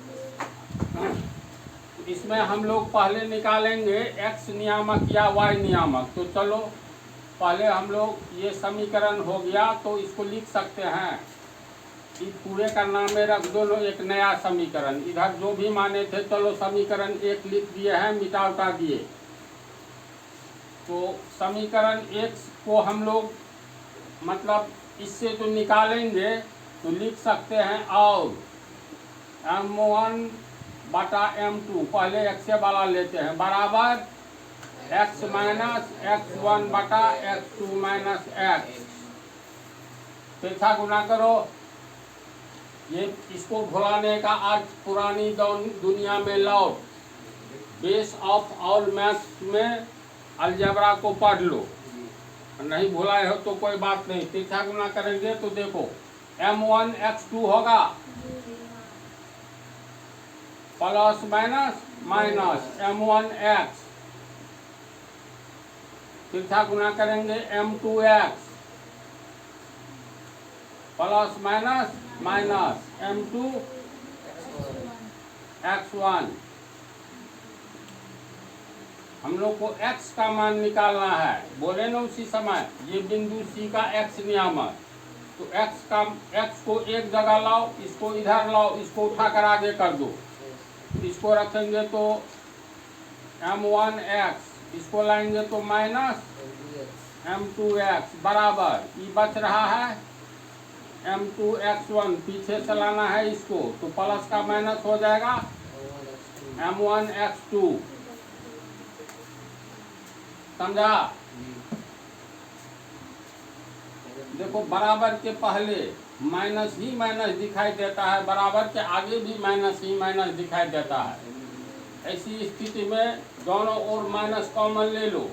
[SPEAKER 1] इसमें हम लोग पहले निकालेंगे x नियामक या y नियामक। तो चलो पहले हम लोग, ये समीकरण हो गया तो इसको लिख सकते हैं। इस पूरे का नाम में रख दो एक नया समीकरण। इधर जो भी माने थे, चलो समीकरण 1 लिख दिए हैं, मिटा उटा दिए। तो समीकरण 1 को हम लोग मतलब इससे जो निकालेंगे तो लिख सकते हैं, और M1 बटा M2, पहले x वाला लेते हैं, बराबर x माइनस x1 बटा x2 माइनस x। पीछा गुना करो। ये इसको भुलाने का आज पुरानी दुनिया में लौट, बेस ऑफ ऑल मैथ्स में अलजेब्रा को पढ़ लो। नहीं भुलाए हो तो कोई बात नहीं, तीसरा गुना करेंगे तो देखो M1 x2 होगा plus minus minus M1 x, तीसरा गुना करेंगे M2 x plus minus minus M2 x1। हम लोग को x का मान निकालना है, बोले ना उसी समय, ये बिंदु C का x नियामक। तो x को एक जगह लाओ, इसको इधर लाओ, इसको उठाकर आगे कर दो। इसको रखेंगे तो M1 x, इसको लाएंगे तो माइनस M2 x बराबर, ये बच रहा है M2 x1, पीछे से लाना है इसको, तो प्लस का माइनस हो जाएगा M1 x2। समझा? देखो बराबर के पहले माइनस ही माइनस दिखाई देता है, बराबर के आगे भी माइनस ही माइनस दिखाई देता है। ऐसी स्थिति में दोनों ओर माइनस कॉमन ले लो,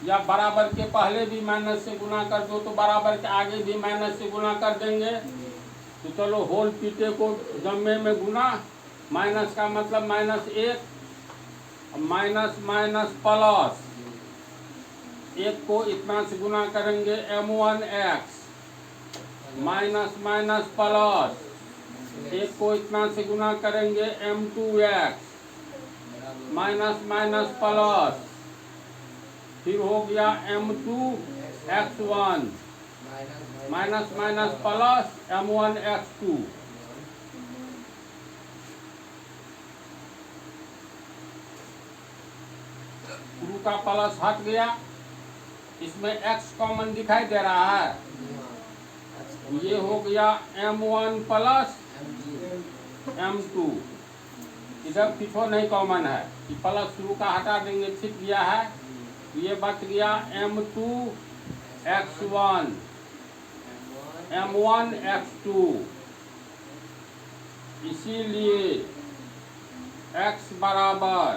[SPEAKER 1] या बराबर के पहले भी माइनस से गुना कर दो तो बराबर के आगे भी माइनस से गुना कर देंगे। तो चलो होल पीटे को जम्मे में गुना, माइनस का मतलब माइनस 1, माइनस माइनस प्लस, एक को इतना से गुना करेंगे m1x, माइनस माइनस प्लस, एक को इतना से गुना करेंगे m2x, माइनस माइनस प्लस, फिर हो गया m2x1, minus minus plus m1x2। शुरू का प्लस हट गया, इसमें x कॉमन दिखाई दे रहा है, ये हो गया m1 प्लस m2। इधर पीछे नहीं कॉमन है, कि प्लस शुरू का हटा देंगे, छिप गया है, ये बच गया m2x1 m1x2। इसीलिए x बराबर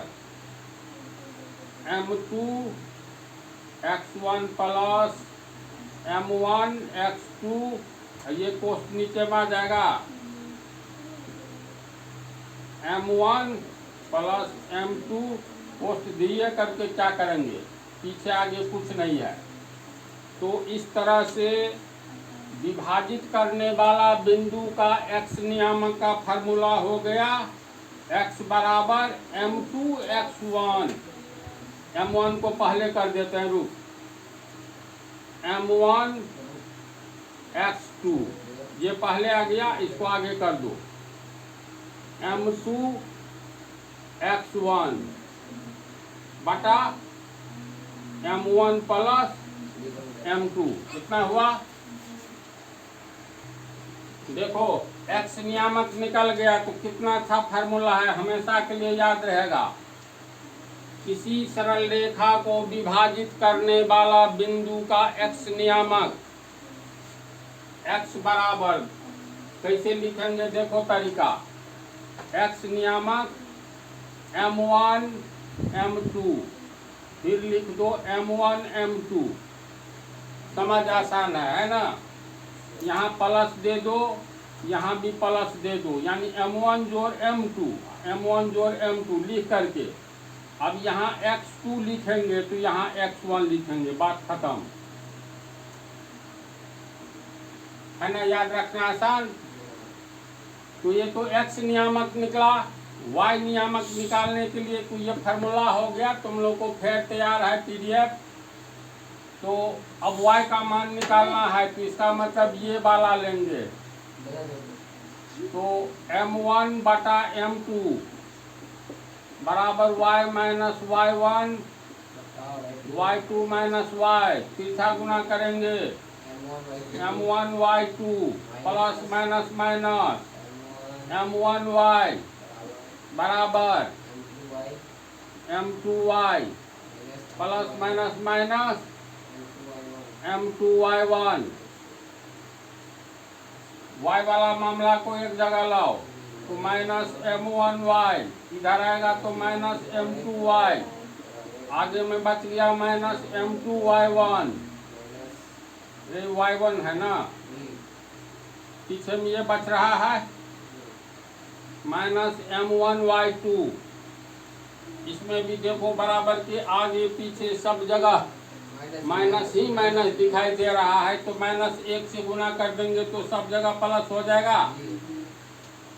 [SPEAKER 1] m2x1 प्लस m1x2, ये कोष्ठ नीचे में आ जाएगा, m1 प्लस m2 कोष्ठ दिए करके क्या करेंगे, पीछे आगे कुछ नहीं है। तो इस तरह से विभाजित करने वाला बिंदु का x नियामक का फार्मूला हो गया x बराबर m2x1, m1 को पहले कर देते हैं रुक, m1x2, ये पहले आ गया, इसको आगे कर दो, m2x1 बटा m1 प्लस m2, कितना हुआ देखो, x नियामक निकल गया। तो कितना अच्छा फार्मूला है, हमेशा के लिए याद रहेगा। किसी सरल रेखा को विभाजित करने वाला बिंदु का x नियामक, x बराबर कैसे लिखेंगे देखो तरीका, x नियामक m1 m2, फिर लिख दो m1 m2, समझ आसान है ना। यहाँ प्लस दे दो, यहाँ भी प्लस दे दो, यानी m1 जोड़ m2, m1 जोड़ m2 लिख करके अब यहाँ x2 लिखेंगे तो यहाँ x1 लिखेंगे, बात खत्म है ना, याद रखना आसान। तो ये तो x नियामक निकला, y नियामक निकालने के लिए तो ये फार्मूला हो गया, तुम लोग को फिर तैयार है PDF। तो अब y का मान निकालना है, तो इसका मतलब ये वाला लेंगे, तो m1 बटा m2 बराबर y minus y1 y2 minus y, तीसरा गुना करेंगे m1 y2 plus minus minus m1 y बराबर m2 y plus minus minus m2 y1। y वाला मामला को एक जगह लाओ तो माइनस m1 y, इधर आएगा तो माइनस m2 y, आगे में बच गया माइनस m2 y1, ये y1 है ना, पीछे में ये बच रहा है माइनस m1 y2। इसमें भी देखो बराबर के आगे पीछे सब जगह माइनस ही माइनस दिखाई दे रहा है, तो माइनस 1 से गुना कर देंगे तो सब जगह प्लस हो जाएगा।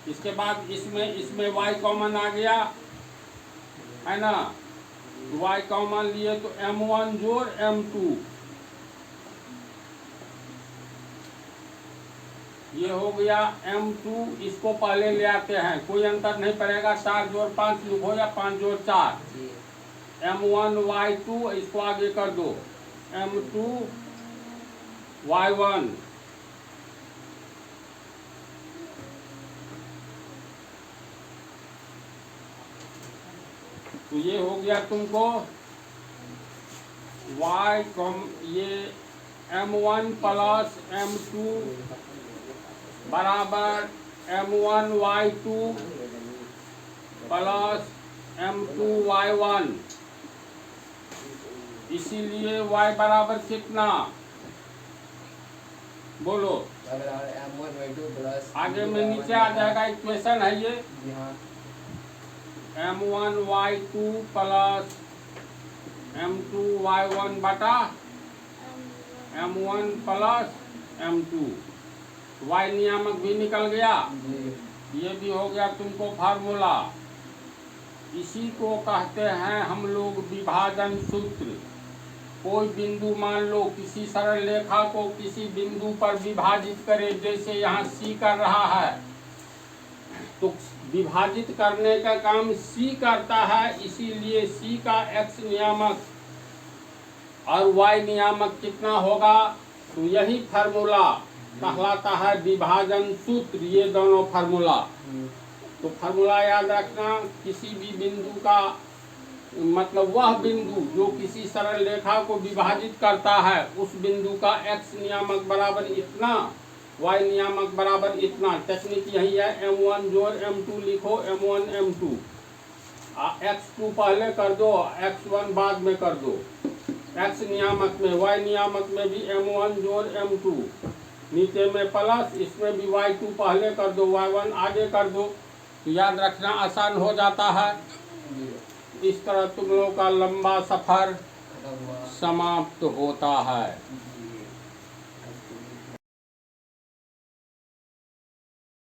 [SPEAKER 1] इसके बाद इसमें y कॉमन आ गया है ना, y कॉमन लिए तो m1 जोड़ m2, ये हो गया m2। इसको पहले ले आते हैं, कोई अंतर नहीं पड़ेगा, 4 जोड़ 5 लिखो या 5 जोड़ 4, m1 y2, इसको आगे कर दो m2 y1, तो ये हो गया तुमको y ये m1 प्लस m2 बराबर m1 y2 प्लस M2Y1, इसीलिए y बराबर कितना, बोलो।
[SPEAKER 2] M1Y2 प्लस
[SPEAKER 1] आगे में नीचे आ जाएगा, इक्वेशन है ये, M1Y2 प्लस M2Y1 बटा M1 प्लस M2। y नियामक भी निकल गया, ये भी हो गया तुमको फार्मूला। इसी को कहते हैं हम लोग विभाजन सूत्र। कोई बिंदु मान लो किसी सरल रेखा को किसी बिंदु पर विभाजित करे, जैसे यहाँ C कर रहा है, तो विभाजित करने का काम C करता है, इसीलिए C का x नियामक और y नियामक कितना होगा, तो यही फार्मूला कहलाता है विभाजन सूत्र। ये दोनों फार्मूला, तो फार्मूला याद रखना। किसी भी बिंदु का मतलब वह बिंदु जो किसी सरल रेखा को विभाजित करता है, उस बिंदु का x नियामक बराबर इतना, y नियामक बराबर इतना। टेक्निक यही है, M1 जोड़ M2 लिखो, M1 M2, x2 पहले कर दो, x1 बाद में कर दो। x नियामक में y नियामक में भी M1 जोड़ M2, नीचे में प्लस, इसमें भी y2 पहले कर दो, y1 आगे कर दो, तो याद रखना आसान हो जाता है। इस तरह तुम लोगों का लंबा सफर समाप्त होता है।